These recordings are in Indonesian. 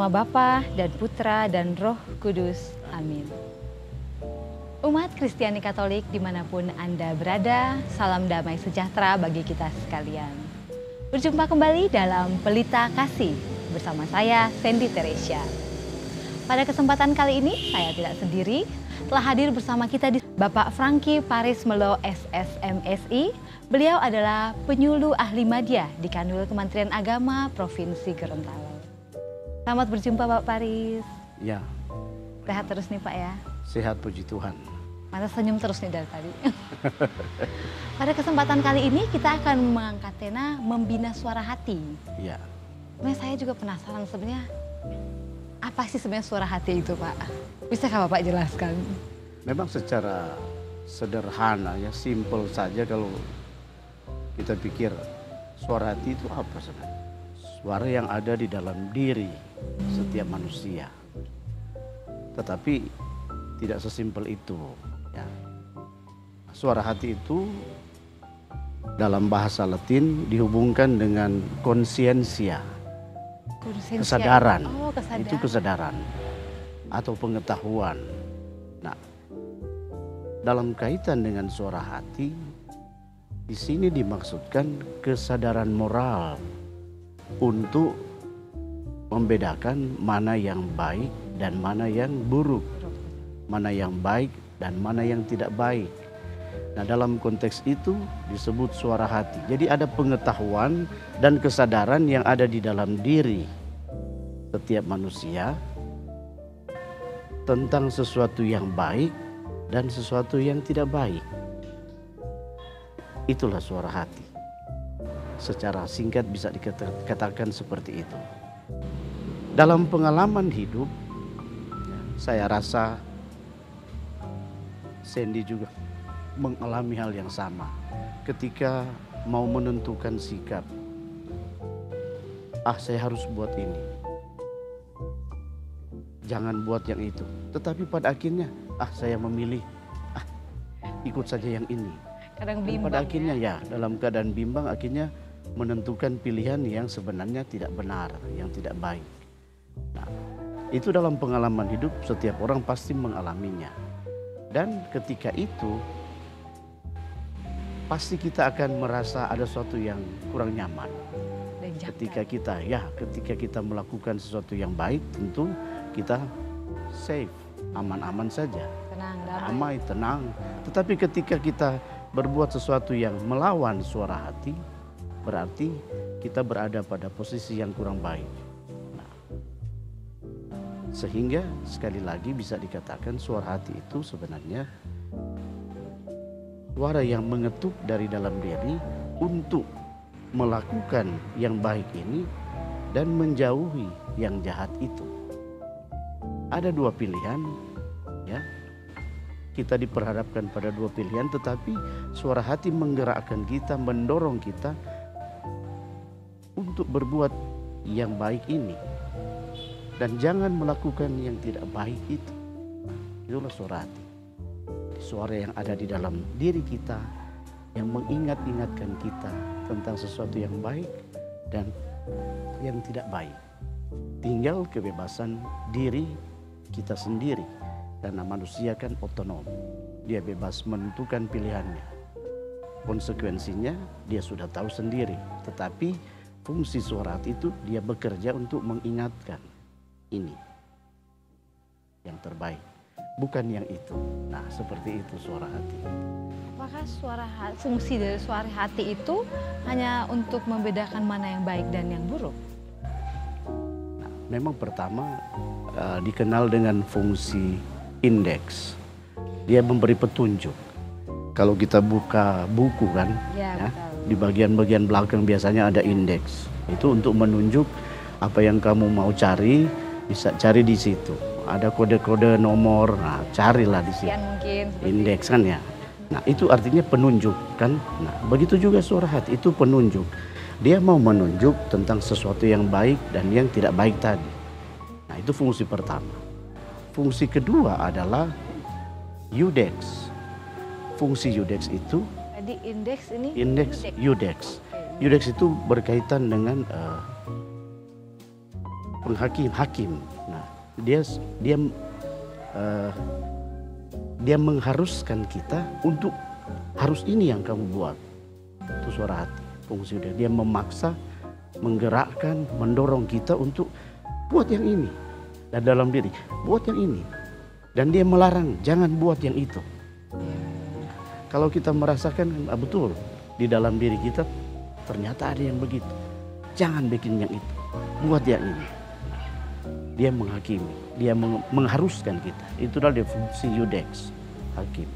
nama Bapa dan Putra dan Roh Kudus. Amin. Umat Kristiani Katolik dimanapun Anda berada, salam damai sejahtera bagi kita sekalian. Berjumpa kembali dalam Pelita Kasih bersama saya, Sandy Teresia. Pada kesempatan kali ini, saya tidak sendiri, telah hadir bersama kita di Bapak Franky Paris Melo SSMSI. Beliau adalah penyuluh ahli madya di Kanwil Kementerian Agama Provinsi Gorontalo. Selamat berjumpa Bapak Paris. Ya. Sehat terus nih Pak ya? Sehat puji Tuhan. Masa senyum terus nih dari tadi. Pada kesempatan kali ini kita akan mengangkat tema membina suara hati. Ya. Saya juga penasaran sebenarnya apa sih sebenarnya suara hati itu Pak? Bisakah Bapak jelaskan? Memang secara sederhana ya, simple saja kalau kita pikir suara hati itu apa sebenarnya? Suara yang ada di dalam diri setiap manusia. Tetapi tidak sesimpel itu. Ya. Suara hati itu dalam bahasa Latin dihubungkan dengan konsiensia, kesadaran. Oh, kesadaran. Itu kesadaran atau pengetahuan. Nah, dalam kaitan dengan suara hati, di sini dimaksudkan kesadaran moral untuk membedakan mana yang baik dan mana yang buruk, mana yang baik dan mana yang tidak baik. Nah, dalam konteks itu disebut suara hati. Jadi ada pengetahuan dan kesadaran yang ada di dalam diri setiap manusia tentang sesuatu yang baik dan sesuatu yang tidak baik. Itulah suara hati. Secara singkat bisa dikatakan seperti itu. Dalam pengalaman hidup, saya rasa Sandy juga mengalami hal yang sama. Ketika mau menentukan sikap, saya harus buat ini, jangan buat yang itu. Tetapi pada akhirnya, saya memilih, ikut saja yang ini. Kadang bimbang, pada akhirnya ya dalam keadaan bimbang akhirnya menentukan pilihan yang sebenarnya tidak benar, yang tidak baik. Nah, itu dalam pengalaman hidup setiap orang pasti mengalaminya. Dan ketika itu pasti kita akan merasa ada sesuatu yang kurang nyaman. Ketika kita melakukan sesuatu yang baik, tentu kita safe, aman-aman saja. Tenang, damai, tenang. Tetapi ketika kita berbuat sesuatu yang melawan suara hati, berarti kita berada pada posisi yang kurang baik. Nah, sehingga sekali lagi bisa dikatakan suara hati itu sebenarnya suara yang mengetuk dari dalam diri untuk melakukan yang baik ini dan menjauhi yang jahat itu. Ada dua pilihan, ya. Kita diperhadapkan pada dua pilihan, tetapi suara hati menggerakkan kita, mendorong kita untuk berbuat yang baik ini. Dan jangan melakukan yang tidak baik itu. Itulah suara hati. Suara yang ada di dalam diri kita, yang mengingat-ingatkan kita tentang sesuatu yang baik dan yang tidak baik. Tinggal kebebasan diri kita sendiri. Karena manusia kan otonom, dia bebas menentukan pilihannya. Konsekuensinya dia sudah tahu sendiri. Tetapi fungsi suara hati itu dia bekerja untuk mengingatkan ini yang terbaik, bukan yang itu. Nah, seperti itu suara hati. Apakah fungsi dari suara hati itu hanya untuk membedakan mana yang baik dan yang buruk? Nah, memang pertama dikenal dengan fungsi indeks. Dia memberi petunjuk. Kalau kita buka buku kan, ya, di bagian-bagian belakang biasanya ada indeks. Itu untuk menunjuk apa yang kamu mau cari, bisa cari di situ. Ada kode-kode nomor, nah carilah di situ. Indeks kan ya. Nah, itu artinya penunjuk kan. Nah, begitu juga suara hati itu penunjuk. Dia mau menunjuk tentang sesuatu yang baik dan yang tidak baik tadi. Nah, itu fungsi pertama. Fungsi kedua adalah Yudex. Fungsi Yudex itu tadi indeks ini Yudex. Yudex itu berkaitan dengan hakim. Nah, dia dia mengharuskan kita untuk harus ini yang kamu buat. Itu suara hati, fungsi dia. Dia memaksa, menggerakkan, mendorong kita untuk buat yang ini. Dan dalam diri, buat yang ini. Dan dia melarang, jangan buat yang itu. Kalau kita merasakan, betul, di dalam diri kita ternyata ada yang begitu. Jangan bikin yang itu, buat yang ini. Dia menghakimi, dia mengharuskan kita. Itu adalah fungsi Yudex, hakim.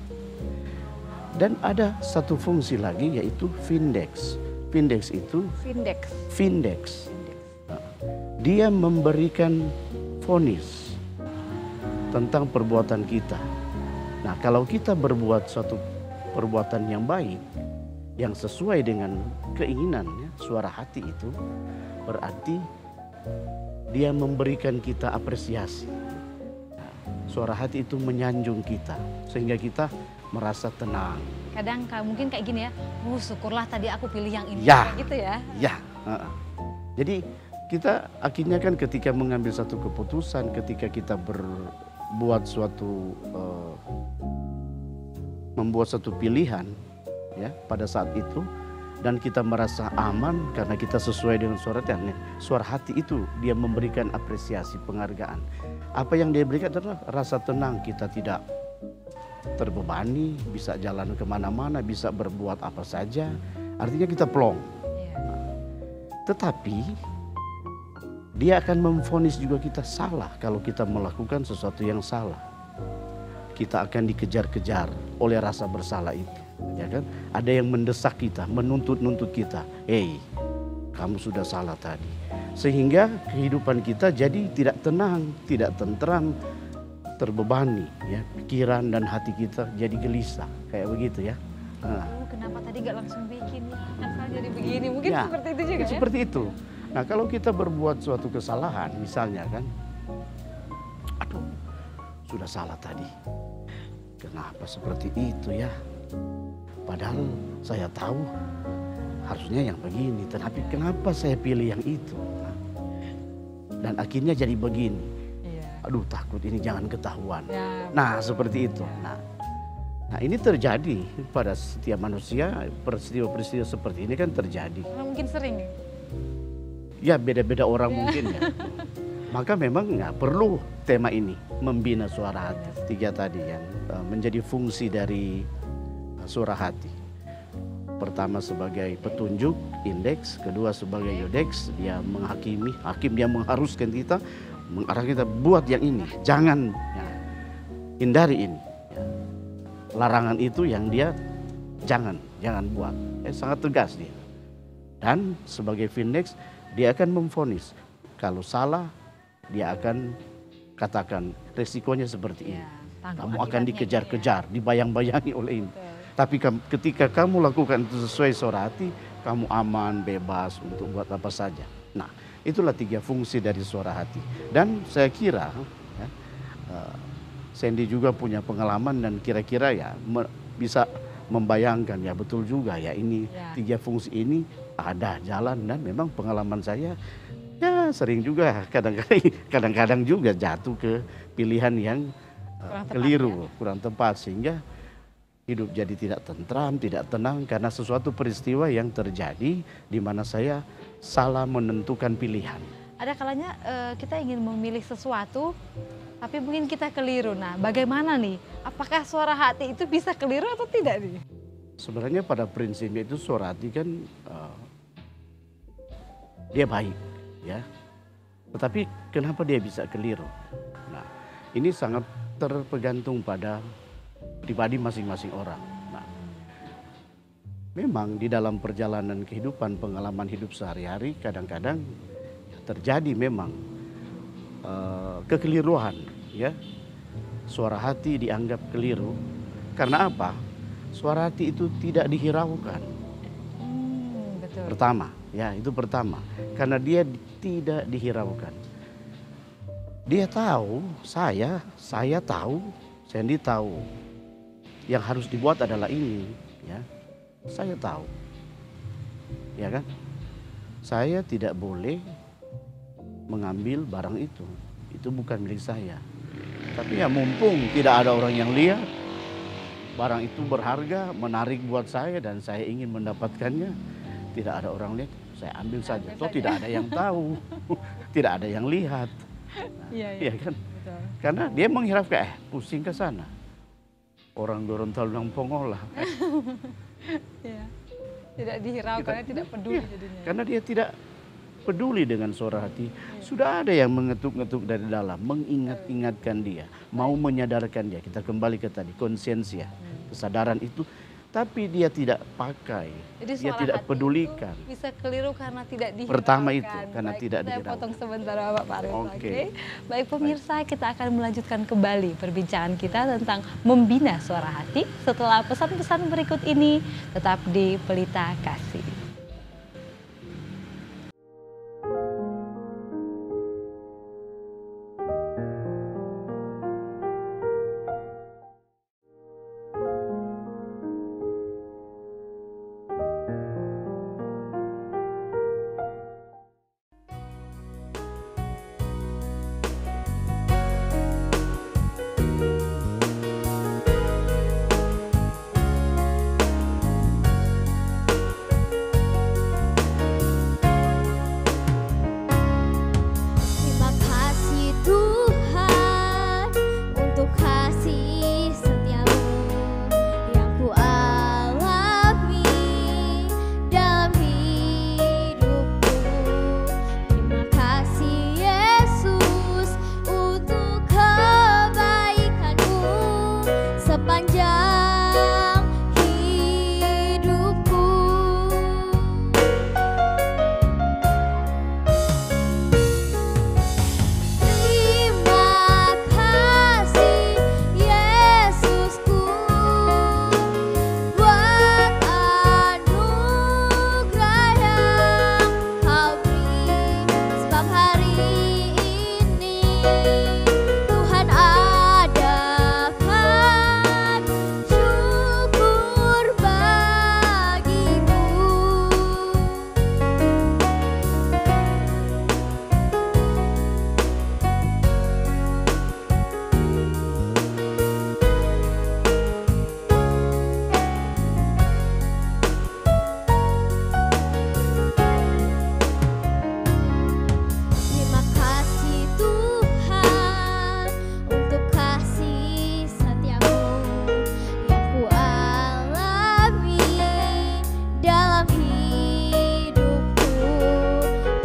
Dan ada satu fungsi lagi yaitu Vindex. Vindex itu Vindex. Dia memberikan vonis tentang perbuatan kita. Nah, kalau kita berbuat suatu perbuatan yang baik, yang sesuai dengan keinginannya, suara hati itu, berarti dia memberikan kita apresiasi. Nah, suara hati itu menyanjung kita, sehingga kita merasa tenang. Kadang mungkin kayak gini ya, syukurlah tadi aku pilih yang ini, Ya, kayak gitu ya. Ya, jadi kita akhirnya kan ketika mengambil satu keputusan, ketika kita berbuat suatu, membuat satu pilihan, ya pada saat itu, dan kita merasa aman karena kita sesuai dengan suara hati itu, dia memberikan apresiasi, penghargaan. Apa yang dia berikan adalah rasa tenang, kita tidak terbebani, bisa jalan kemana-mana, bisa berbuat apa saja, artinya kita plong. Tetapi dia akan memvonis juga kita salah kalau kita melakukan sesuatu yang salah. Kita akan dikejar-kejar oleh rasa bersalah itu, ya kan? Ada yang mendesak kita, menuntut kita, kamu sudah salah tadi. Sehingga kehidupan kita jadi tidak tenang, tidak tentram, terbebani, ya, pikiran dan hati kita jadi gelisah, kayak begitu ya. Kenapa tadi gak langsung bikin ya, asal jadi begini, mungkin ya, seperti itu juga ya? Seperti itu. Nah, kalau kita berbuat suatu kesalahan, misalnya kan, aduh, sudah salah tadi, kenapa seperti itu ya? Padahal saya tahu harusnya yang begini, tapi kenapa saya pilih yang itu? Nah, dan akhirnya jadi begini. Aduh, takut ini jangan ketahuan. Ya, nah, seperti itu. Nah, ini terjadi pada setiap manusia, peristiwa-peristiwa seperti ini kan terjadi. Mungkin sering. Ya, beda-beda orang mungkin ya. Maka memang nggak perlu tema ini, membina suara hati. 3 tadi yang menjadi fungsi dari suara hati. Pertama sebagai petunjuk, indeks. Kedua sebagai yudex, dia menghakimi. Hakim, dia mengharuskan kita, mengarah kita buat yang ini, jangan ya, hindari ini. Ya. Larangan itu yang dia jangan buat. Sangat tegas dia. Dan sebagai Vindex, dia akan memvonis. Kalau salah, dia akan katakan resikonya seperti ini. Kamu akan dikejar-kejar, dibayang-bayangi oleh ini. Tapi ketika kamu lakukan itu sesuai suara hati, kamu aman, bebas untuk buat apa saja. Nah, itulah 3 fungsi dari suara hati. Dan saya kira ya, Sandy juga punya pengalaman dan kira-kira ya bisa membayangkan ya, betul juga ya, ini 3 fungsi ini ada jalan. Dan memang pengalaman saya ya sering juga kadang-kadang juga jatuh ke pilihan yang keliru, kurang tepat, sehingga hidup jadi tidak tentram, tidak tenang karena sesuatu peristiwa yang terjadi di mana saya salah menentukan pilihan. Ada kalanya kita ingin memilih sesuatu, tapi mungkin kita keliru. Nah, bagaimana nih? Apakah suara hati itu bisa keliru atau tidak nih? Sebenarnya pada prinsipnya itu suara hati kan dia baik, ya. Tetapi kenapa dia bisa keliru? Nah, ini sangat tergantung pada pribadi masing-masing orang. Nah, memang di dalam perjalanan kehidupan, pengalaman hidup sehari-hari, kadang-kadang terjadi memang kekeliruan, ya. Suara hati dianggap keliru. Karena apa? Suara hati itu tidak dihiraukan. Betul. Pertama, ya itu pertama. Karena dia tidak dihiraukan. Dia tahu, saya tahu, Sandy tahu. Yang harus dibuat adalah ini, ya. Saya tahu. Ya kan? Saya tidak boleh mengambil barang itu. Itu bukan milik saya. Tapi ya mumpung tidak ada orang yang lihat, barang itu berharga, menarik buat saya dan saya ingin mendapatkannya. Tidak ada orang lihat, saya ambil saja. Toh tidak ada yang tahu, tidak ada yang lihat. Iya kan? Betul. Karena dia menghiraukan, pusing ke sana. Orang Gorontalo yang pongolah. Iya. Tidak dihiraukan, tidak peduli jadinya. Karena dia tidak peduli dengan suara hati. Sudah ada yang mengetuk-ngetuk dari dalam, mengingat-ingatkan dia, mau menyadarkan dia. Kita kembali ke tadi, konsiensia, kesadaran itu. Tapi dia tidak pakai, Jadi dia suara tidak hati pedulikan. itu bisa keliru karena tidak dihiraukan. Pertama itu, karena Baik, tidak saya dihiraukan. potong sebentar Bapak Farid. Oke. Oke. Baik pemirsa, kita akan melanjutkan kembali perbincangan kita tentang membina suara hati setelah pesan-pesan berikut ini. Tetap di Pelita Kasih. Terima kasih Tuhan untuk kasih setiamu yang ku alami dalam hidupku. Terima kasih Yesus untuk kebaikanmu sepanjang hidupku. Terima kasih Yesusku buat anugerah yang Kau beri, sebab hari ini Tuhan adakan syukur bagiku. Terima kasih Tuhan untuk kasih setiamu yang ku alami dalam hidupku.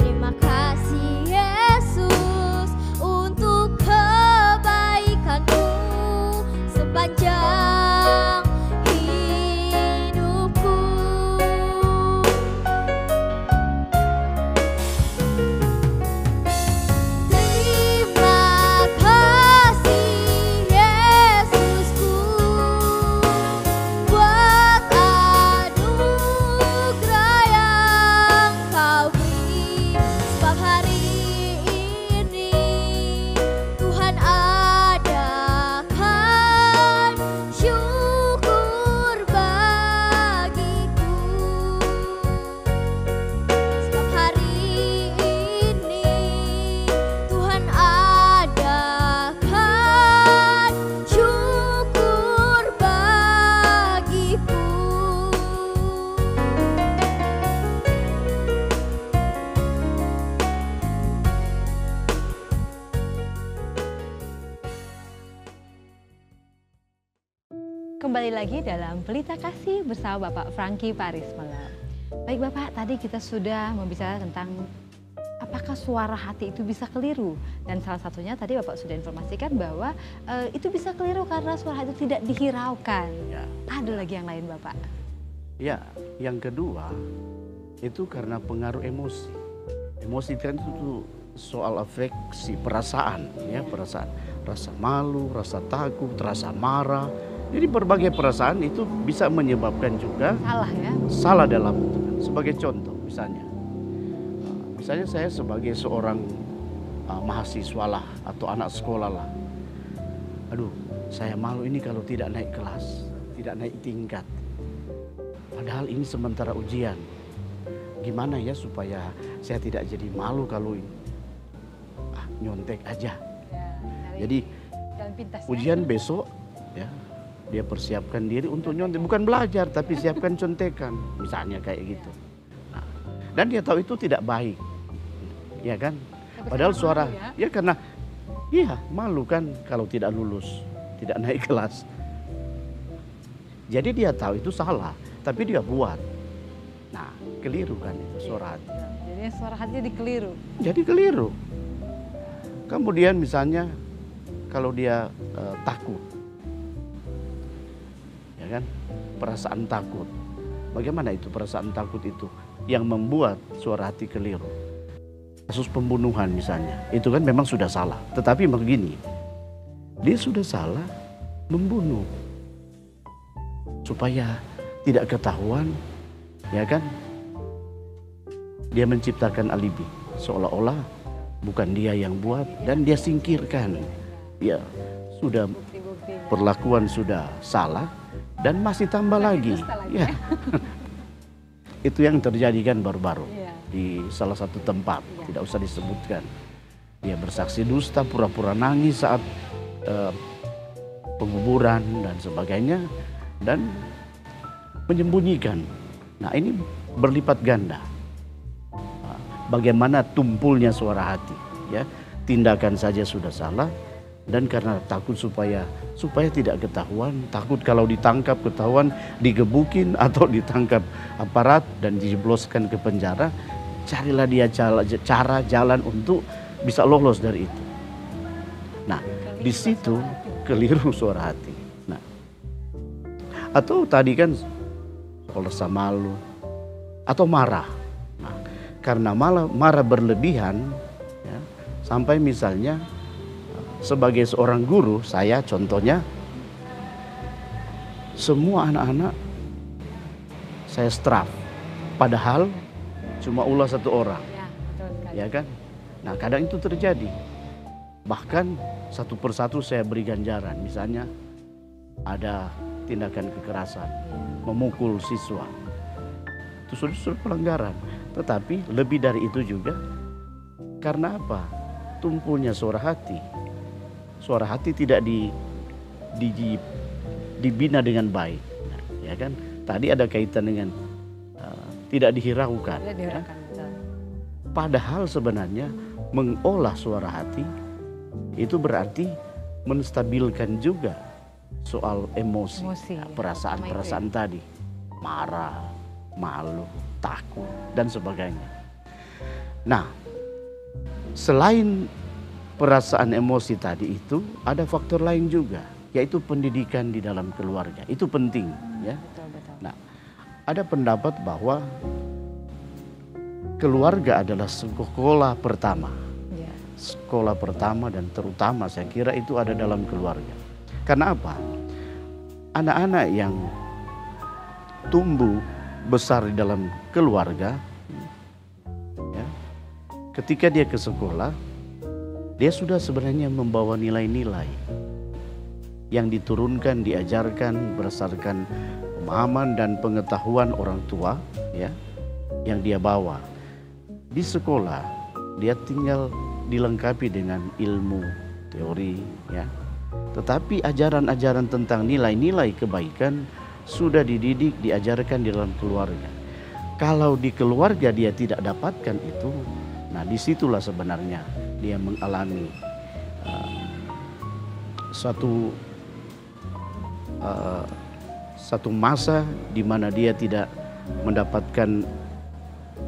Terima kasih Yesus untuk kebaikanmu sepanjang hidupku. Terima kasih Yesusku buat anugerah yang Kau beri, sebab hari ini Tuhan adakan syukur bagiku. Sebab hari ini Tuhan adakan syukur bagiku. Kembali lagi dalam Pelita Kasih bersama Bapak Franky Paris Malam. Baik Bapak, tadi kita sudah membicarakan tentang apakah suara hati itu bisa keliru. Dan salah satunya tadi Bapak sudah informasikan bahwa itu bisa keliru karena suara hati itu tidak dihiraukan. Ya. Ada lagi yang lain Bapak? Ya, yang kedua itu karena pengaruh emosi. Emosi kan itu soal afeksi, perasaan, ya perasaan, rasa malu, rasa takut, rasa marah. Jadi berbagai perasaan itu bisa menyebabkan juga Salah ya? salah dalam hitungan. Sebagai contoh, misalnya saya sebagai seorang mahasiswa lah atau anak sekolah lah. Aduh, saya malu ini kalau tidak naik kelas, tidak naik tingkat. Padahal ini sementara ujian. Gimana ya supaya saya tidak jadi malu kalau ini? nyontek aja. Ya, Jadi jalan pintas. ujian besok ya dia persiapkan diri untuk nyontek, bukan belajar tapi siapkan contekan misalnya kayak gitu. Nah, dan dia tahu itu tidak baik, ya kan? Padahal suara ya karena iya malu kan kalau tidak lulus, tidak naik kelas. Jadi dia tahu itu salah, tapi dia buat. Nah, keliru kan itu suara hati. Jadi suara hatinya dikeliru. Jadi keliru. Kemudian misalnya kalau dia takut, ya kan, perasaan takut. Bagaimana itu perasaan takut itu yang membuat suara hati keliru? Kasus pembunuhan misalnya, itu kan memang sudah salah. Tetapi begini, dia sudah salah membunuh supaya tidak ketahuan, ya kan? Dia menciptakan alibi seolah-olah bukan dia yang buat dan dia singkirkan. Ya, sudah perlakuan sudah salah dan masih tambah lagi. Ya. Itu yang terjadi kan baru-baru di salah satu tempat, tidak usah disebutkan. Dia bersaksi dusta, pura-pura nangis saat penguburan dan sebagainya dan menyembunyikan. Nah, ini berlipat ganda. Bagaimana tumpulnya suara hati, ya. Tindakan saja sudah salah dan karena takut supaya tidak ketahuan, takut kalau ditangkap ketahuan digebukin atau ditangkap aparat dan dijebloskan ke penjara, carilah dia cara jalan untuk bisa lolos dari itu. Nah, di situ keliru suara hati. Nah, atau tadi kan rasa malu atau marah. Nah, karena marah berlebihan, ya, sampai misalnya sebagai seorang guru, saya contohnya, semua anak-anak saya straf, padahal cuma ulah satu orang, Ya, betul sekali. ya kan? Nah, kadang itu terjadi. Bahkan satu persatu saya beri ganjaran, misalnya ada tindakan kekerasan, memukul siswa, itu sudah pelanggaran. Tetapi lebih dari itu juga, karena apa? Tumpulnya suara hati. Suara hati tidak dibina dengan baik, ya kan? Tadi ada kaitan dengan tidak dihiraukan. Tidak dihiraukan, betul. Padahal sebenarnya mengolah suara hati itu berarti menstabilkan juga soal emosi. Perasaan-perasaan tadi, marah, malu, takut dan sebagainya. Nah, selain perasaan emosi tadi itu ada faktor lain juga, yaitu pendidikan di dalam keluarga. Itu penting, ya. Betul, betul. Nah, ada pendapat bahwa keluarga adalah sekolah pertama. Ya. Sekolah pertama dan terutama saya kira itu ada dalam keluarga. Karena apa? Anak-anak yang tumbuh besar di dalam keluarga, ya, ketika dia ke sekolah, dia sudah sebenarnya membawa nilai-nilai yang diturunkan, diajarkan berdasarkan pemahaman dan pengetahuan orang tua, ya, yang dia bawa. Di sekolah dia tinggal dilengkapi dengan ilmu teori, ya. Tetapi ajaran-ajaran tentang nilai-nilai kebaikan sudah dididik, diajarkan di dalam keluarga. Kalau di keluarga dia tidak dapatkan itu, nah disitulah sebenarnya dia mengalami satu masa di mana dia tidak mendapatkan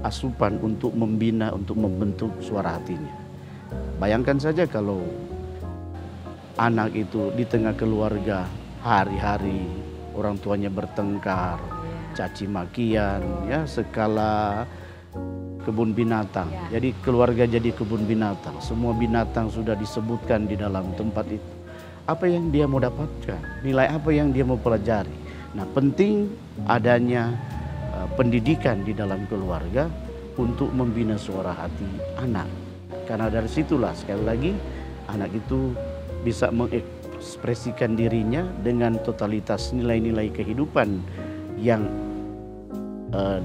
asupan untuk membina, untuk membentuk suara hatinya. Bayangkan saja kalau anak itu di tengah keluarga hari-hari orang tuanya bertengkar, caci makian, ya, skala kebun binatang. Jadi keluarga jadi kebun binatang. Semua binatang sudah disebutkan di dalam tempat itu. Apa yang dia mau dapatkan? Nilai apa yang dia mau pelajari? Nah, penting adanya pendidikan di dalam keluarga untuk membina suara hati anak. Karena dari situlah sekali lagi anak itu bisa mengekspresikan dirinya dengan totalitas nilai-nilai kehidupan yang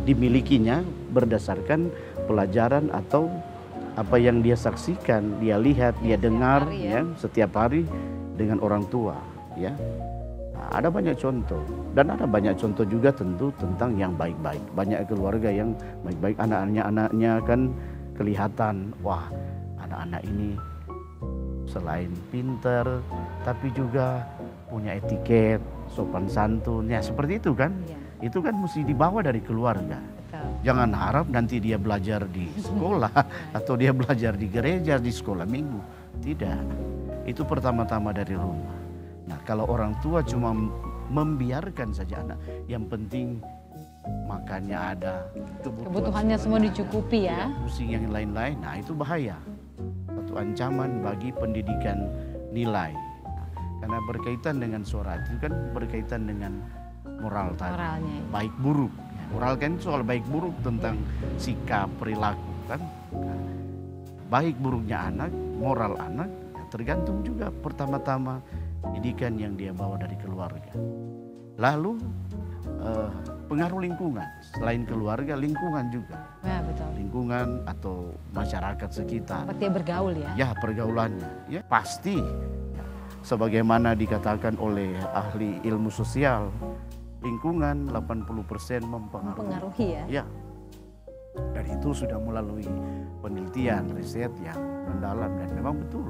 dimilikinya berdasarkan pelajaran atau apa yang dia saksikan, dia lihat, dia setiap dengar hari ya. setiap hari dengan orang tua ya. Nah, ada banyak contoh dan ada banyak contoh juga tentu tentang yang baik-baik. Banyak keluarga yang baik-baik, anaknya kan kelihatan, wah anak-anak ini selain pinter tapi juga punya etiket, sopan santun, ya seperti itu kan. Iya, Itu kan mesti dibawa dari keluarga. betul. Jangan harap nanti dia belajar di sekolah atau dia belajar di gereja, di sekolah minggu. Tidak, itu pertama-tama dari rumah. Nah kalau orang tua cuma membiarkan saja anak, yang penting makannya ada, Kebutuhannya semua dicukupi ya. pusing yang lain-lain, nah itu bahaya. Satu ancaman bagi pendidikan nilai. Nah, karena berkaitan dengan suara hati kan berkaitan dengan moral tadi. Moralnya. Baik buruk. Moral kan soal baik buruk tentang sikap, perilaku kan. Nah, baik buruknya anak, moral anak ya tergantung juga pertama-tama pendidikan yang dia bawa dari keluarga. Lalu pengaruh lingkungan, selain keluarga, lingkungan juga. Nah, betul. Lingkungan atau masyarakat sekitar. Seperti dia bergaul ya. Ya pergaulannya, ya pasti. Ya, sebagaimana dikatakan oleh ahli ilmu sosial, lingkungan 80% Mempengaruhi ya. Ya, dan itu sudah melalui penelitian, riset yang mendalam dan memang betul.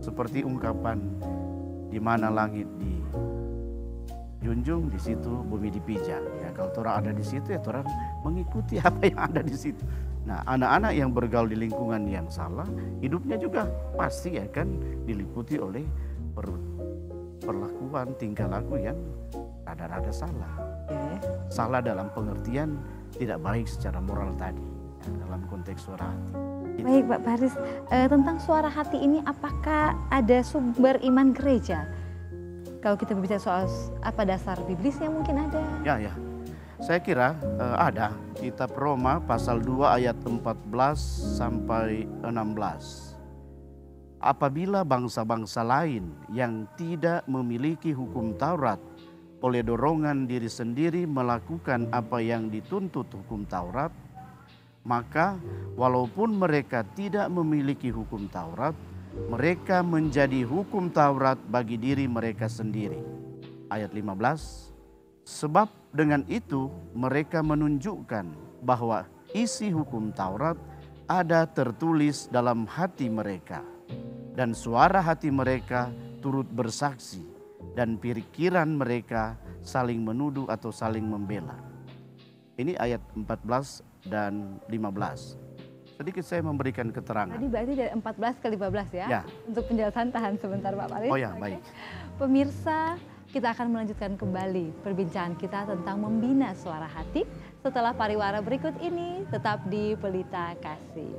Seperti ungkapan di mana langit dijunjung, di situ bumi dipijak. Ya, kalau orang ada di situ ya orang mengikuti apa yang ada di situ. Nah, anak-anak yang bergaul di lingkungan yang salah, hidupnya juga pasti akan diliputi oleh perlakuan, tingkah laku yang rada-rada salah. Oke. Salah dalam pengertian tidak baik secara moral tadi, ya, dalam konteks suara hati. Gitu. Baik Pak Paris, tentang suara hati ini apakah ada sumber iman gereja? Kalau kita berbicara soal apa dasar biblisnya mungkin ada. Ya. Saya kira ada kitab Roma pasal 2 ayat 14 sampai 16. Apabila bangsa-bangsa lain yang tidak memiliki hukum Taurat oleh dorongan diri sendiri melakukan apa yang dituntut hukum Taurat, maka walaupun mereka tidak memiliki hukum Taurat, mereka menjadi hukum Taurat bagi diri mereka sendiri. Ayat 15, sebab dengan itu mereka menunjukkan bahwa isi hukum Taurat ada tertulis dalam hati mereka, dan suara hati mereka turut bersaksi, dan pikiran mereka saling menuduh atau saling membela. Ini ayat 14 dan 15. Sedikit saya memberikan keterangan. Tadi berarti dari 14 ke 15 ya? Ya. Untuk penjelasan tahan sebentar Pak Paris. Oh ya, Oke. baik. Pemirsa, kita akan melanjutkan kembali perbincangan kita tentang membina suara hati setelah pariwara berikut ini. Tetap di Pelita Kasih.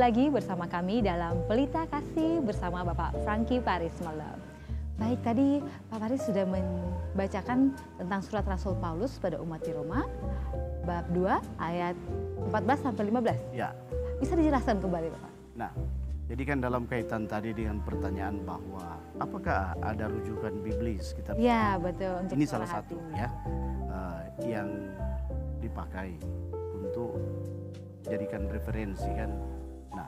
lagi bersama kami dalam Pelita Kasih bersama Bapak Franky Paris Malam. Baik, tadi Pak Paris sudah membacakan tentang surat Rasul Paulus pada umat di Roma, bab 2 ayat 14 sampai 15. Ya. Bisa dijelaskan kembali, Bapak? Nah, jadi kan dalam kaitan tadi dengan pertanyaan bahwa apakah ada rujukan biblis kita? Ya, betul. Untuk ini suara salah satu hati. ya yang dipakai untuk jadikan referensi kan. Nah,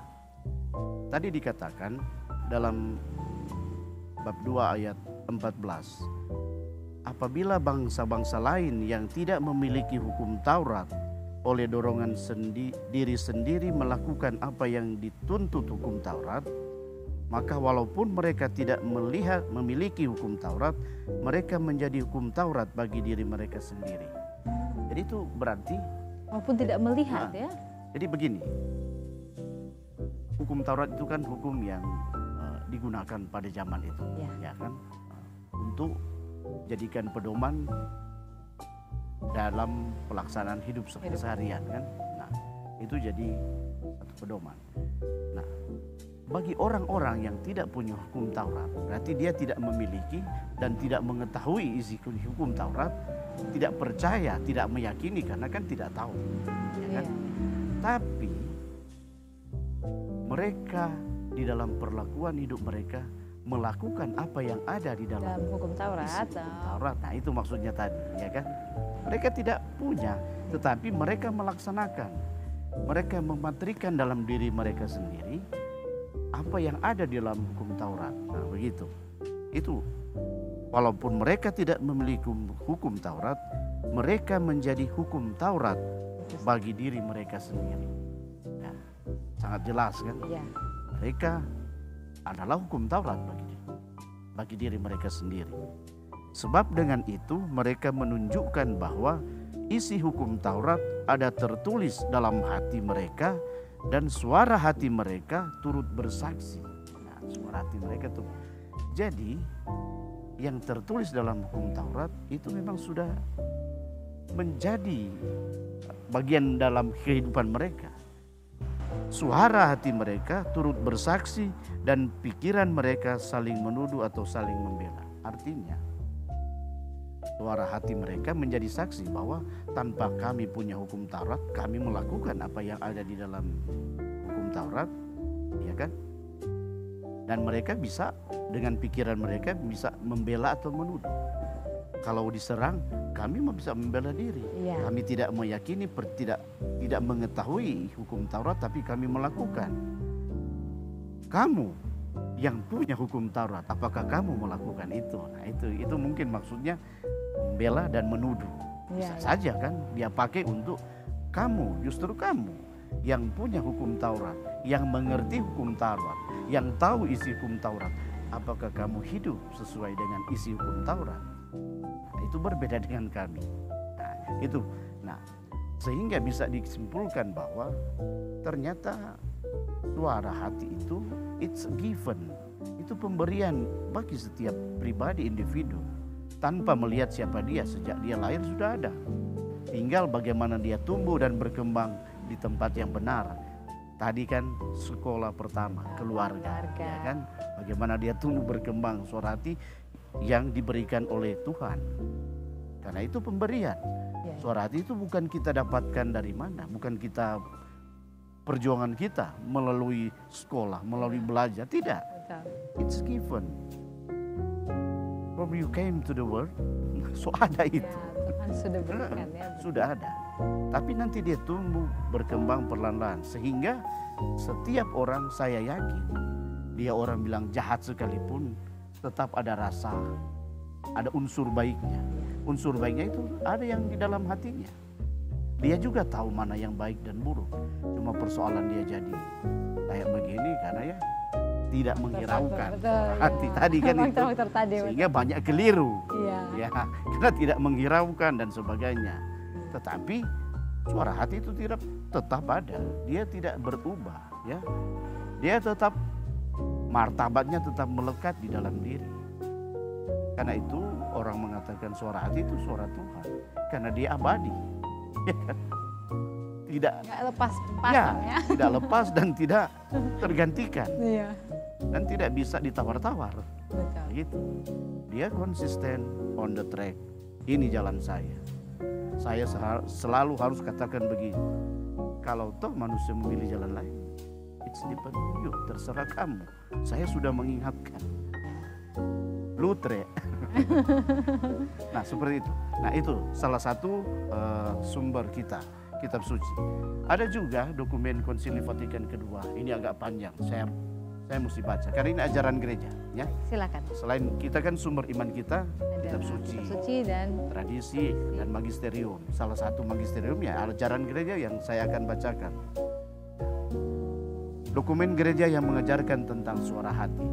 tadi dikatakan dalam bab 2 ayat 14, apabila bangsa-bangsa lain yang tidak memiliki hukum Taurat oleh dorongan diri sendiri melakukan apa yang dituntut hukum Taurat, maka walaupun mereka tidak memiliki hukum Taurat, mereka menjadi hukum Taurat bagi diri mereka sendiri. Jadi itu berarti Walaupun tidak melihat ya. jadi begini, hukum Taurat itu kan hukum yang digunakan pada zaman itu, ya kan, untuk jadikan pedoman dalam pelaksanaan hidup seharian kan. Nah, itu jadi satu pedoman. Nah, bagi orang-orang yang tidak punya hukum Taurat, berarti dia tidak memiliki dan tidak mengetahui isi hukum Taurat, tidak percaya, tidak meyakini karena kan tidak tahu, ya kan? Tapi mereka di dalam perlakuan hidup mereka melakukan apa yang ada di dalam hukum Taurat. Taurat. Nah, itu maksudnya tadi, ya kan? Mereka tidak punya, tetapi mereka melaksanakan. Mereka mematrikan dalam diri mereka sendiri apa yang ada di dalam hukum Taurat. Nah, begitu. Itu walaupun mereka tidak memiliki hukum Taurat, mereka menjadi hukum Taurat bagi diri mereka sendiri. Nah, sangat jelas kan? Ya. Mereka adalah hukum Taurat bagi diri mereka sendiri. Sebab dengan itu mereka menunjukkan bahwa isi hukum Taurat ada tertulis dalam hati mereka dan suara hati mereka turut bersaksi. Nah, suara hati mereka tuh. Jadi yang tertulis dalam hukum Taurat itu memang sudah menjadi bagian dalam kehidupan mereka. Suara hati mereka turut bersaksi dan pikiran mereka saling menuduh atau saling membela. Artinya suara hati mereka menjadi saksi bahwa tanpa kami punya hukum Taurat, kami melakukan apa yang ada di dalam hukum Taurat, ya kan? Dan mereka bisa dengan pikiran mereka bisa membela atau menuduh. Kalau diserang, kami bisa membela diri. Ya. Kami tidak meyakini, tidak mengetahui hukum Taurat, tapi kami melakukan. Kamu yang punya hukum Taurat, apakah kamu melakukan itu? Nah, itu mungkin maksudnya membela dan menuduh. Bisa saja kan dia pakai untuk kamu, justru kamu yang punya hukum Taurat, yang mengerti hukum Taurat, yang tahu isi hukum Taurat. Apakah kamu hidup sesuai dengan isi hukum Taurat? Nah, itu berbeda dengan kami. Nah, itu. Nah, sehingga bisa disimpulkan bahwa ternyata suara hati itu it's a given. Itu pemberian bagi setiap pribadi individu. Tanpa melihat siapa dia, sejak dia lahir sudah ada. Tinggal bagaimana dia tumbuh dan berkembang di tempat yang benar. Tadi kan sekolah pertama, keluarga. Ya kan? Bagaimana dia tumbuh berkembang, suara hati yang diberikan oleh Tuhan. Karena itu pemberian. Suara hati itu bukan kita dapatkan dari mana, bukan kita perjuangan kita melalui sekolah, melalui belajar, tidak. It's given. From you came to the world, so ada itu. Tuhan sudah berikan ya. Sudah ada. Tapi nanti dia tumbuh berkembang perlahan-lahan sehingga setiap orang, saya yakin dia orang bilang jahat sekalipun tetap ada rasa, ada unsur baiknya. Unsur baiknya itu ada yang di dalam hatinya. Dia juga tahu mana yang baik dan buruk. Cuma persoalan dia jadi kayak begini karena ya tidak menghiraukan hati tadi kan itu, sehingga banyak keliru. Ya, karena tidak menghiraukan dan sebagainya. Tetapi suara hati itu tetap ada. Dia tidak berubah, ya. Dia tetap martabatnya tetap melekat di dalam diri. Karena itu orang mengatakan suara hati itu suara Tuhan, karena dia abadi. Ya kan? tidak Nggak lepas ya, pasang ya. tidak lepas dan tidak tergantikan Iya, dan tidak bisa ditawar-tawar. betul. Gitu. Dia konsisten on the track. Ini jalan saya. Saya selalu harus katakan begini. Kalau toh manusia memilih jalan lain, it's depend on you, terserah kamu. Saya sudah mengingatkan. Lutre. Nah, seperti itu. Nah, itu salah satu sumber kita, kitab suci. Ada juga dokumen Konsili Vatikan kedua. Ini agak panjang. Saya mesti baca karena ini ajaran gereja, ya. Silakan. Selain kita kan sumber iman kita Ada kitab suci, kitab suci dan tradisi dan magisterium. Salah satu magisterium ya ajaran gereja yang saya akan bacakan. Dokumen gereja yang mengajarkan tentang suara hati.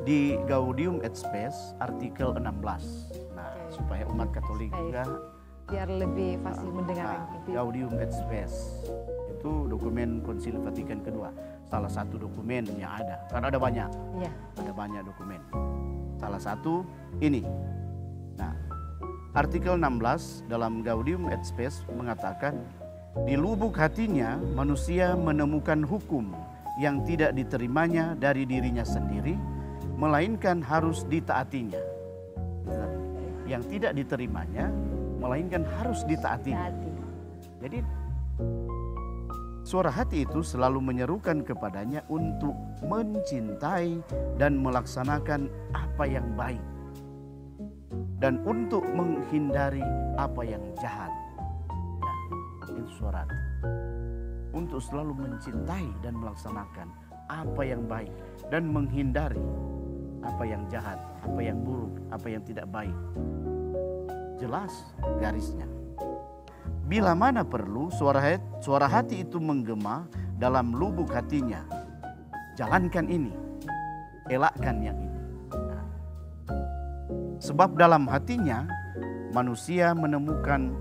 Di Gaudium et Spes artikel 16. Nah, Oke. supaya umat Katolik Baik. juga biar lebih fasih mendengar. Gaudium et Spes itu dokumen Konsili Vatikan kedua. Salah satu dokumen yang ada. Karena ada banyak. Iya. Ada banyak dokumen. Salah satu ini. Nah, artikel 16 dalam Gaudium et Spes mengatakan, di lubuk hatinya manusia menemukan hukum yang tidak diterimanya dari dirinya sendiri, melainkan harus ditaatinya. Yang tidak diterimanya, melainkan harus ditaatinya. Hati. Jadi suara hati itu selalu menyerukan kepadanya untuk mencintai dan melaksanakan apa yang baik. Dan untuk menghindari apa yang jahat. Nah, itu suara hati. Untuk selalu mencintai dan melaksanakan apa yang baik. Dan menghindari apa yang jahat, apa yang buruk, apa yang tidak baik. Jelas garisnya. Bila mana perlu suara hati itu menggema dalam lubuk hatinya. Jalankan ini, elakkan yang ini. Nah, sebab dalam hatinya manusia menemukan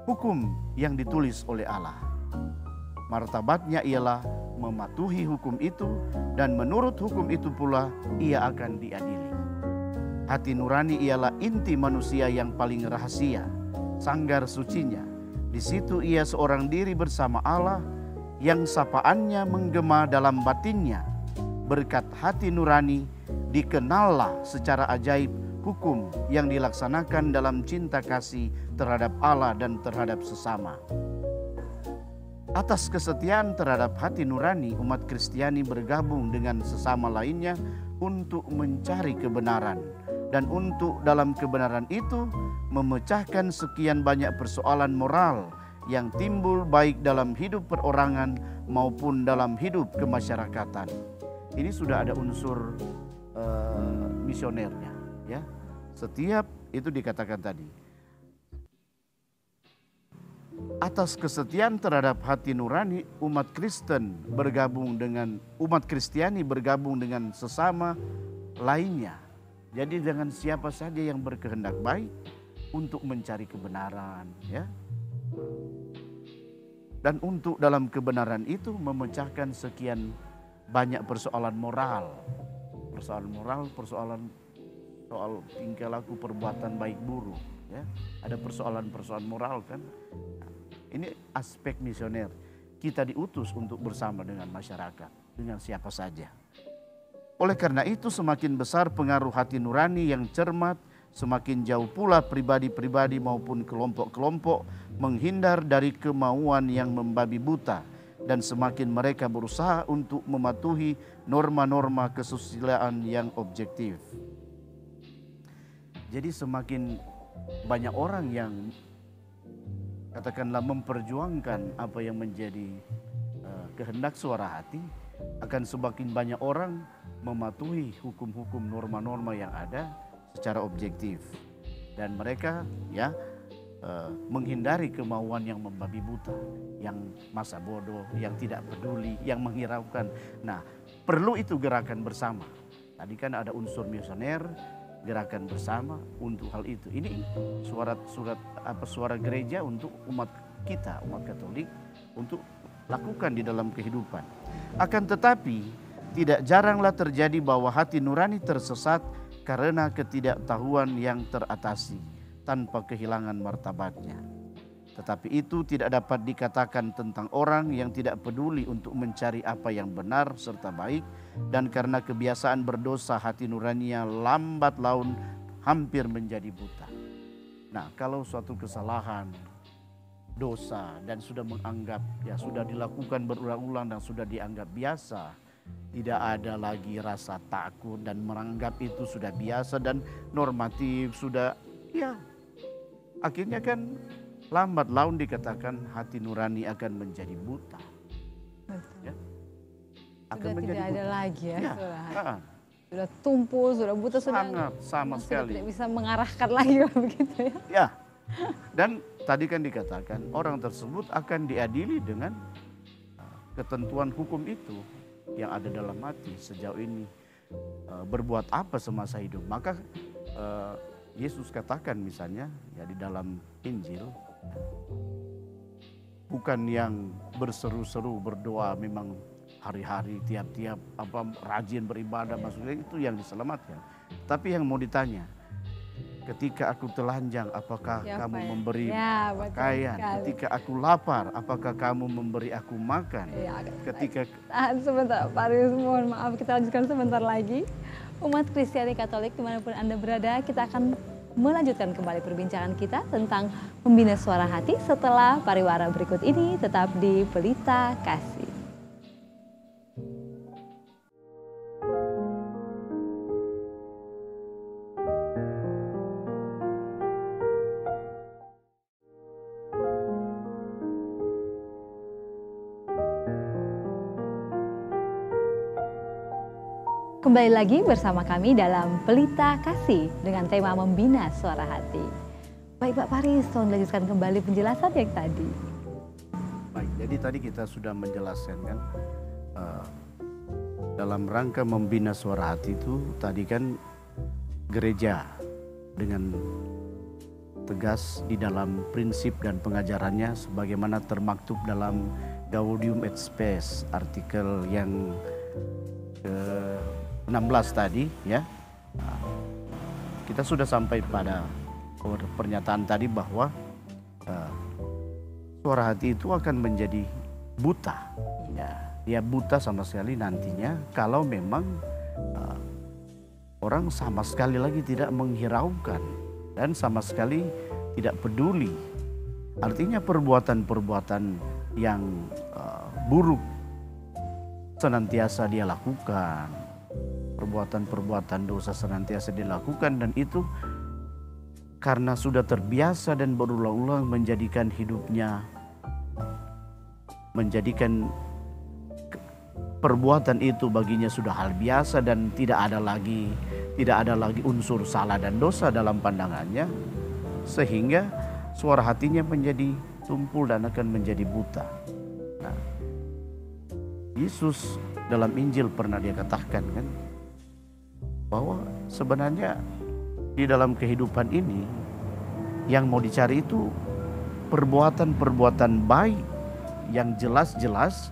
hukum yang ditulis oleh Allah. Martabatnya ialah mematuhi hukum itu dan menurut hukum itu pula ia akan diadili. Hati nurani ialah inti manusia yang paling rahasia, sanggar sucinya. Di situ ia seorang diri bersama Allah yang sapaannya menggema dalam batinnya. Berkat hati nurani dikenallah secara ajaib hukum yang dilaksanakan dalam cinta kasih terhadap Allah dan terhadap sesama. Atas kesetiaan terhadap hati nurani, umat Kristiani bergabung dengan sesama lainnya untuk mencari kebenaran. Dan untuk dalam kebenaran itu memecahkan sekian banyak persoalan moral yang timbul baik dalam hidup perorangan maupun dalam hidup kemasyarakatan. Ini sudah ada unsur misionernya, ya. Setiap itu dikatakan tadi. Atas kesetiaan terhadap hati nurani, umat Kristiani bergabung dengan sesama lainnya. Jadi dengan siapa saja yang berkehendak baik untuk mencari kebenaran, ya. Dan untuk dalam kebenaran itu memecahkan sekian banyak persoalan moral. Persoalan soal tingkah laku, perbuatan baik buruk, ya. Ada persoalan-persoalan moral kan. Ini aspek misioner. Kita diutus untuk bersama dengan masyarakat, dengan siapa saja. Oleh karena itu semakin besar pengaruh hati nurani yang cermat, semakin jauh pula pribadi-pribadi maupun kelompok-kelompok menghindar dari kemauan yang membabi buta. Dan semakin mereka berusaha untuk mematuhi norma-norma kesusilaan yang objektif. Jadi semakin banyak orang yang katakanlah memperjuangkan apa yang menjadi kehendak suara hati, akan semakin banyak orang mematuhi hukum-hukum norma-norma yang ada secara objektif. Dan mereka ya menghindari kemauan yang membabi buta, yang masa bodoh, yang tidak peduli, yang menghiraukan. Nah, perlu itu gerakan bersama. Tadi kan ada unsur misioner, gerakan bersama untuk hal itu. Ini suara gereja untuk umat kita, umat Katolik, untuk lakukan di dalam kehidupan. Akan tetapi tidak jaranglah terjadi bahwa hati nurani tersesat karena ketidaktahuan yang teratasi. tanpa kehilangan martabatnya. Tetapi itu tidak dapat dikatakan tentang orang yang tidak peduli untuk mencari apa yang benar serta baik, dan karena kebiasaan berdosa hati nuraninya lambat laun hampir menjadi buta. Nah, kalau suatu kesalahan, dosa, dan sudah menganggap ya sudah dilakukan berulang-ulang dan sudah dianggap biasa, tidak ada lagi rasa takut dan menganggap itu sudah biasa dan normatif, sudah ya akhirnya kan lambat laun dikatakan hati nurani akan menjadi buta. Betul. Ya. Sudah tidak ada lagi ya, Ya, sudah tumpul, sudah buta, sudah sangat sama sekali. tidak bisa mengarahkan lagi begitu ya. Ya, dan tadi kan dikatakan orang tersebut akan diadili dengan ketentuan hukum itu yang ada dalam hati sejauh ini berbuat apa semasa hidup. Maka Yesus katakan misalnya ya di dalam Injil, bukan yang berseru-seru berdoa memang hari-hari tiap-tiap rajin beribadah, maksudnya itu yang diselamatkan. Tapi yang mau ditanya, ketika aku telanjang apakah kamu memberi pakaian? Ketika aku lapar apakah kamu memberi aku makan? Ketika tahan sebentar Pak Rius, mohon maaf, kita lanjutkan sebentar lagi. Umat Kristiani Katolik dimanapun Anda berada, kita akan melanjutkan kembali perbincangan kita tentang membina suara hati setelah pariwara berikut ini. Tetap di Pelita Kasih. Kembali lagi bersama kami dalam Pelita Kasih dengan tema membina suara hati. Baik Pak Paris, tolong lanjutkan kembali penjelasan yang tadi. Baik, jadi tadi kita sudah menjelaskan kan dalam rangka membina suara hati itu tadi kan gereja dengan tegas di dalam prinsip dan pengajarannya sebagaimana termaktub dalam Gaudium et Spes artikel yang ke-16 tadi ya. Kita sudah sampai pada pernyataan tadi bahwa suara hati itu akan menjadi buta ya. Dia buta sama sekali nantinya kalau memang orang sama sekali lagi tidak menghiraukan dan sama sekali tidak peduli. Artinya perbuatan-perbuatan yang buruk senantiasa dia lakukan, perbuatan-perbuatan dosa senantiasa dilakukan, dan itu karena sudah terbiasa dan berulang-ulang menjadikan hidupnya, menjadikan perbuatan itu baginya sudah hal biasa dan tidak ada lagi unsur salah dan dosa dalam pandangannya, sehingga suara hatinya menjadi tumpul dan akan menjadi buta. Nah, Yesus dalam Injil pernah dia katakan kan bahwa sebenarnya di dalam kehidupan ini yang mau dicari itu perbuatan-perbuatan baik yang jelas-jelas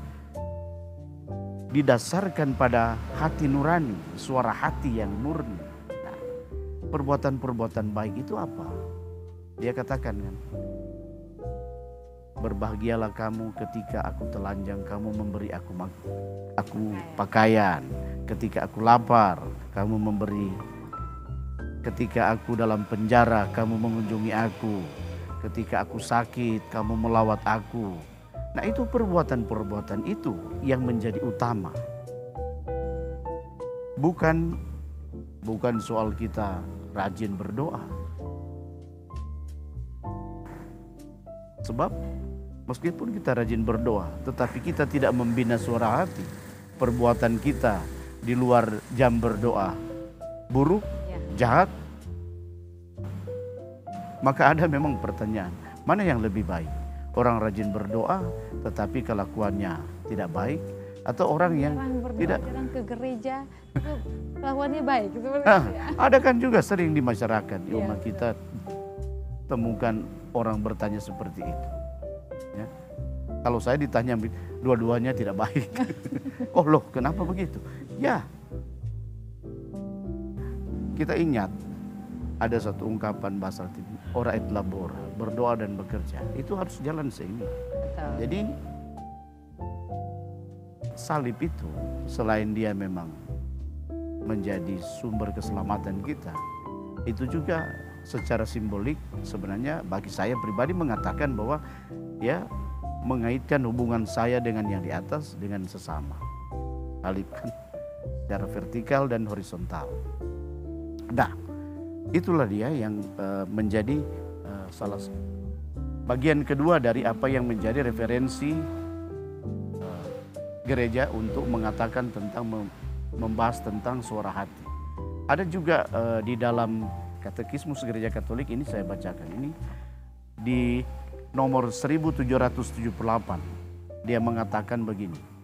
didasarkan pada hati nurani, suara hati yang murni. Nah, perbuatan-perbuatan baik itu apa? Dia katakan kan, berbahagialah kamu ketika aku telanjang, kamu memberi aku pakaian. Ketika aku lapar, kamu memberi. Ketika aku dalam penjara, kamu mengunjungi aku. Ketika aku sakit, kamu melawat aku. Nah, itu perbuatan-perbuatan itu yang menjadi utama. Bukan soal kita rajin berdoa. Sebab meskipun kita rajin berdoa, tetapi kita tidak membina suara hati, perbuatan kita di luar jam berdoa buruk, jahat, maka ada memang pertanyaan, mana yang lebih baik? Orang rajin berdoa tetapi kelakuannya tidak baik, atau orang yang tidak jarang ke gereja itu kelakuannya baik seperti nah, itu ya? Ada kan juga sering di masyarakat di umat kita temukan orang bertanya seperti itu ya. Kalau saya ditanya dua-duanya tidak baik. Oh loh, kenapa begitu? Ya, kita ingat ada satu ungkapan bahasa Latin, ora et labora, berdoa dan bekerja. Itu harus jalan seimbang. Betul. Jadi salib itu selain dia memang menjadi sumber keselamatan kita, itu juga secara simbolik sebenarnya bagi saya pribadi mengatakan bahwa ya mengaitkan hubungan saya dengan yang di atas dengan sesama. Salib kan secara vertikal dan horizontal. Nah, itulah dia yang menjadi salah bagian kedua dari apa yang menjadi referensi gereja untuk mengatakan tentang membahas tentang suara hati. Ada juga di dalam Katekismus Gereja Katolik, ini saya bacakan ini di nomor 1778. Dia mengatakan begini.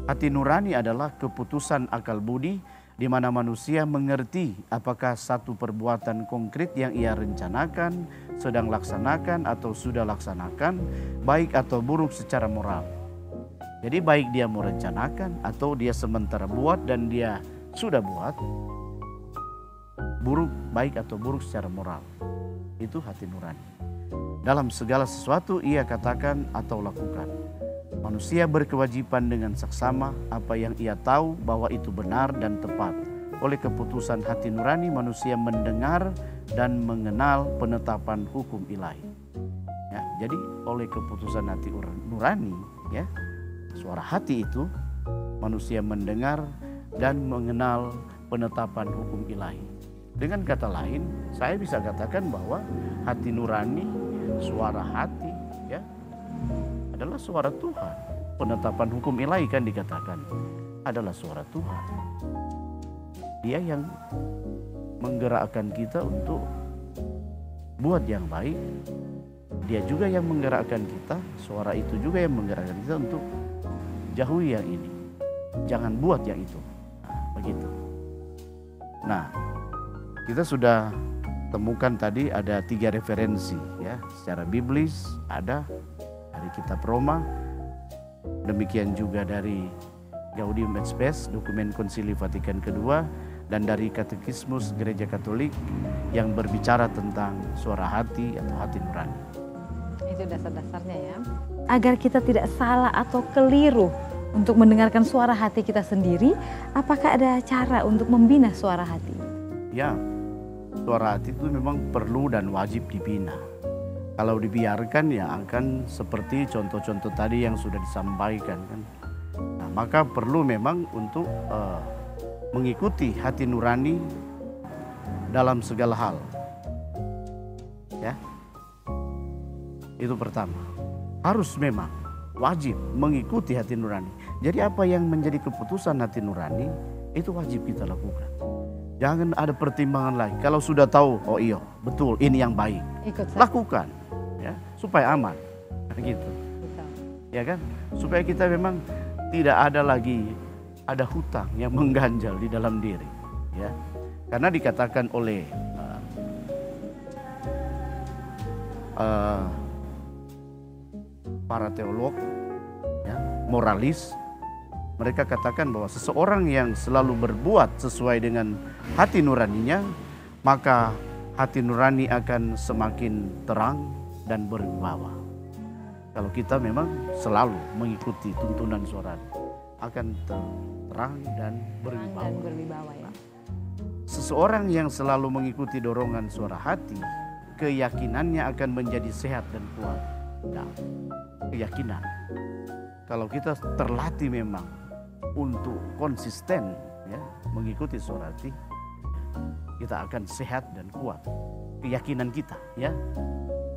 Hati nurani adalah keputusan akal budi di mana manusia mengerti apakah satu perbuatan konkret yang ia rencanakan, sedang laksanakan atau sudah laksanakan, baik atau buruk secara moral. Jadi baik dia mau rencanakan atau dia sementara buat dan dia sudah buat, buruk, baik atau buruk secara moral. Itu hati nurani. Dalam segala sesuatu ia katakan atau lakukan. Manusia berkewajiban dengan saksama apa yang ia tahu bahwa itu benar dan tepat. Oleh keputusan hati nurani manusia mendengar dan mengenal penetapan hukum ilahi. Ya, jadi oleh keputusan hati nurani, ya, suara hati itu manusia mendengar dan mengenal penetapan hukum ilahi. Dengan kata lain, saya bisa katakan bahwa hati nurani, suara hati, ya, adalah suara Tuhan. Penetapan hukum ilahi kan dikatakan adalah suara Tuhan. Dia yang menggerakkan kita untuk buat yang baik. Dia juga yang menggerakkan kita, suara itu juga yang menggerakkan kita untuk jauhi yang ini. Jangan buat yang itu. Nah, begitu. Nah, kita sudah temukan tadi ada 3 referensi ya, secara biblis ada dari kitab Roma, demikian juga dari Gaudium et Spes, dokumen Konsili Vatikan II, dan dari Katekismus Gereja Katolik yang berbicara tentang suara hati atau hati nurani. Itu dasar-dasarnya ya. Agar kita tidak salah atau keliru untuk mendengarkan suara hati kita sendiri, apakah ada cara untuk membina suara hati? Ya, suara hati itu memang perlu dan wajib dibina. Kalau dibiarkan ya akan seperti contoh-contoh tadi yang sudah disampaikan kan. Nah, maka perlu memang untuk mengikuti hati nurani dalam segala hal. Ya. Itu pertama. Harus memang wajib mengikuti hati nurani. Jadi apa yang menjadi keputusan hati nurani itu wajib kita lakukan. Jangan ada pertimbangan lain. Kalau sudah tahu, oh iya, betul, ini yang baik. Ikut lakukan, ya, supaya aman. Begitu. Betul. Ya kan? Supaya kita memang tidak ada lagi ada hutang yang mengganjal di dalam diri, ya. Karena dikatakan oleh para teolog, ya, moralis, mereka katakan bahwa seseorang yang selalu berbuat sesuai dengan hati nuraninya, maka hati nurani akan semakin terang dan berwibawa. Kalau kita memang selalu mengikuti tuntunan suara, akan terang dan berwibawa. Ya. Seseorang yang selalu mengikuti dorongan suara hati, keyakinannya akan menjadi sehat dan kuat. Nah, keyakinan. Kalau kita terlatih memang untuk konsisten ya mengikuti suara hati, kita akan sehat dan kuat. Keyakinan kita ya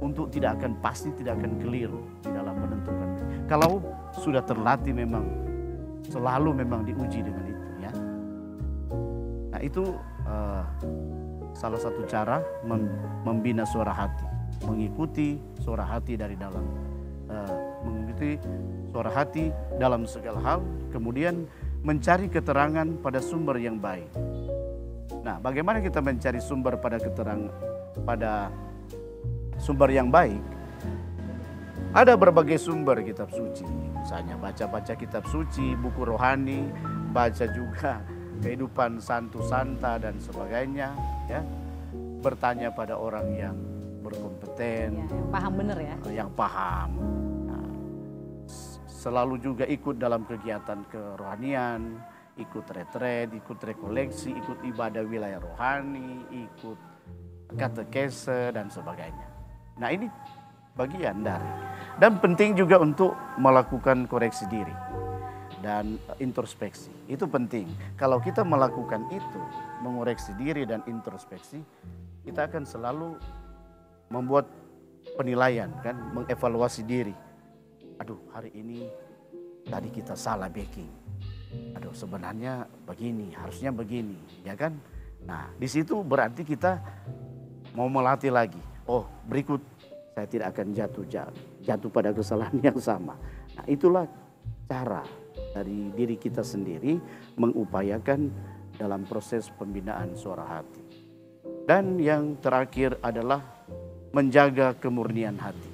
untuk tidak akan pasti tidak akan keliru di dalam menentukan. Kalau sudah terlatih memang selalu memang diuji dengan itu ya. Nah itu salah satu cara membina suara hati, mengikuti suara hati dari dalam, mengikuti suara hati dalam segala hal, kemudian mencari keterangan pada sumber yang baik. Nah, bagaimana kita mencari sumber pada sumber yang baik? Ada berbagai sumber kitab suci, misalnya baca-baca kitab suci, buku rohani, baca juga kehidupan santu santa dan sebagainya, ya. bertanya pada orang yang berkompeten, Ya, yang paham bener ya. yang paham. Nah, selalu juga ikut dalam kegiatan kerohanian, ikut retret, ikut rekoleksi, ikut ibadah wilayah rohani, ikut katekese dan sebagainya. Nah, ini bagian dari. Dan penting juga untuk melakukan koreksi diri dan introspeksi. Itu penting. Kalau kita melakukan itu, mengoreksi diri dan introspeksi, kita akan selalu membuat penilaian, kan, mengevaluasi diri. Aduh, hari ini tadi kita salah backing. Aduh, sebenarnya begini, harusnya begini, ya kan? Nah, di situ berarti kita mau melatih lagi. Oh, berikut saya tidak akan jatuh pada kesalahan yang sama. Nah, itulah cara dari diri kita sendiri mengupayakan dalam proses pembinaan suara hati. Dan yang terakhir adalah menjaga kemurnian hati.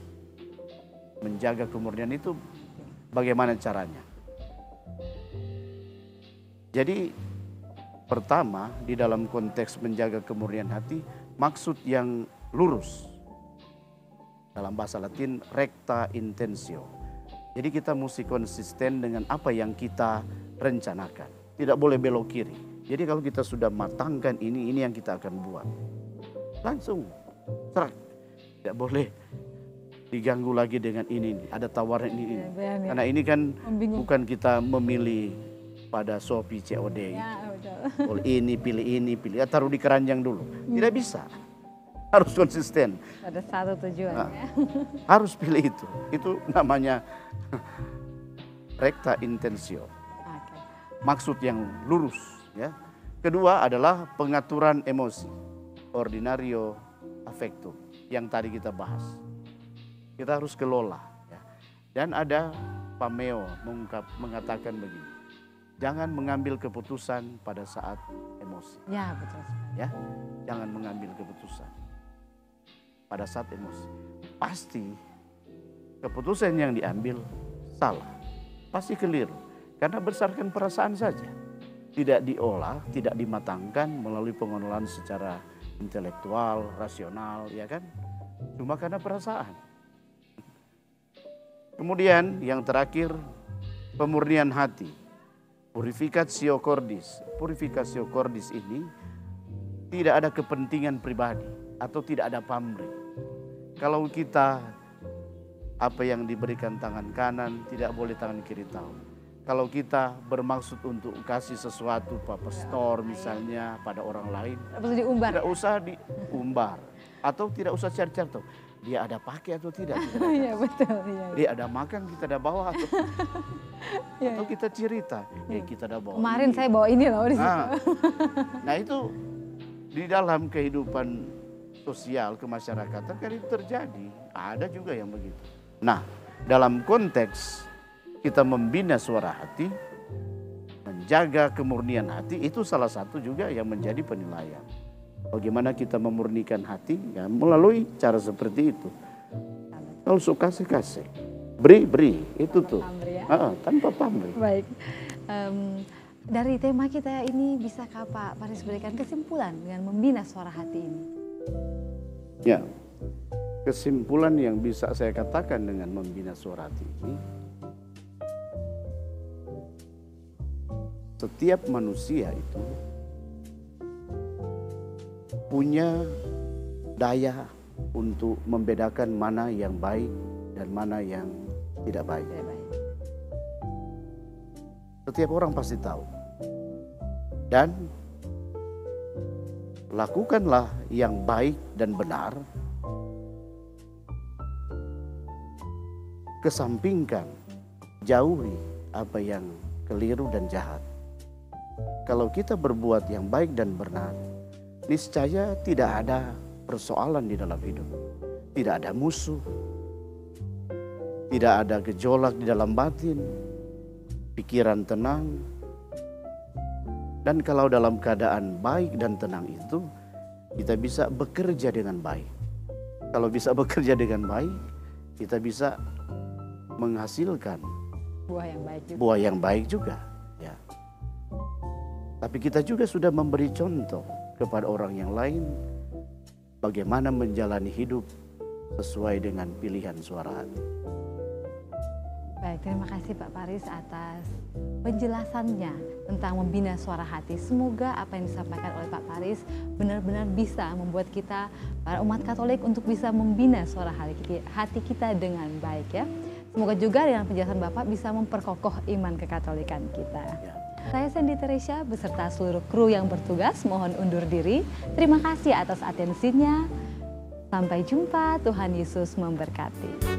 Menjaga kemurnian itu bagaimana caranya? Jadi pertama, di dalam konteks menjaga kemurnian hati, maksud yang lurus. Dalam bahasa Latin, recta intentio. Jadi kita mesti konsisten dengan apa yang kita rencanakan. Tidak boleh belok kiri. Jadi kalau kita sudah matangkan ini yang kita akan buat. Langsung, serak. Tidak boleh diganggu lagi dengan ini. Ada tawaran ini. Ya. Karena ini kan Membingungkan. bukan kita memilih pada Shopee COD. Ya, betul. Boleh ini, pilih. Ya, taruh di keranjang dulu. Tidak bisa. Harus konsisten. Ada satu tujuan Nah, ya. harus pilih itu. Itu namanya recta intentio. Oke. Maksud yang lurus. Ya. Kedua adalah pengaturan emosi. Ordinario affectum. Yang tadi kita bahas. Kita harus kelola. Ya. Dan ada Pameo mengatakan begini. Jangan mengambil keputusan pada saat emosi. Ya, betul. Ya, jangan mengambil keputusan pada saat emosi. Pasti keputusan yang diambil salah, pasti keliru, karena berdasarkan perasaan saja, tidak diolah, tidak dimatangkan melalui pengelolaan secara intelektual, rasional, ya kan? Cuma karena perasaan. Kemudian yang terakhir, pemurnian hati. Purificatio cordis. Purificatio cordis ini tidak ada kepentingan pribadi atau tidak ada pamrih. Kalau kita apa yang diberikan tangan kanan tidak boleh tangan kiri tahu. Kalau kita bermaksud untuk kasih sesuatu Pak Pastor misalnya pada orang lain, Harus diumbar. tidak usah diumbar atau tidak usah cari-cari tahu dia ada pakai atau tidak. Iya, betul. Iya. Dia ada makan kita ada bawa atau Iya, atau kita cerita, kita ada bawa. Kemarin ini. saya bawa ini loh di situ. Nah itu di dalam kehidupan sosial kemasyarakatan kan itu terjadi. Ada juga yang begitu. Nah dalam konteks kita membina suara hati, menjaga kemurnian hati, itu salah satu juga yang menjadi penilaian. Bagaimana kita memurnikan hati ya, melalui cara seperti itu. Kalau suka kasih, beri, itu tuh. Pamrih ya. Tanpa pamrih. Baik. Dari tema kita ini bisakah Pak Paris berikan kesimpulan dengan membina suara hati ini? Ya, kesimpulan yang bisa saya katakan dengan membina suara hati ini, setiap manusia itu punya daya untuk membedakan mana yang baik dan mana yang tidak baik. Tidak baik. Setiap orang pasti tahu. Dan lakukanlah yang baik dan benar. Kesampingkan, jauhi apa yang keliru dan jahat. Kalau kita berbuat yang baik dan benar, niscaya tidak ada persoalan di dalam hidup. Tidak ada musuh. Tidak ada gejolak di dalam batin. Pikiran tenang. Dan kalau dalam keadaan baik dan tenang itu, kita bisa bekerja dengan baik. Kalau bisa bekerja dengan baik, kita bisa menghasilkan buah yang baik juga. Ya. Tapi kita juga sudah memberi contoh kepada orang yang lain bagaimana menjalani hidup sesuai dengan pilihan suara hati. Baik, terima kasih Pak Paris atas penjelasannya tentang membina suara hati. Semoga apa yang disampaikan oleh Pak Paris benar-benar bisa membuat kita, para umat Katolik, untuk bisa membina suara hati kita dengan baik ya. Semoga juga dengan penjelasan Bapak bisa memperkokoh iman kekatolikan kita. Ya. Saya Sandy Teresia beserta seluruh kru yang bertugas mohon undur diri. Terima kasih atas atensinya. Sampai jumpa, Tuhan Yesus memberkati.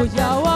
Jauh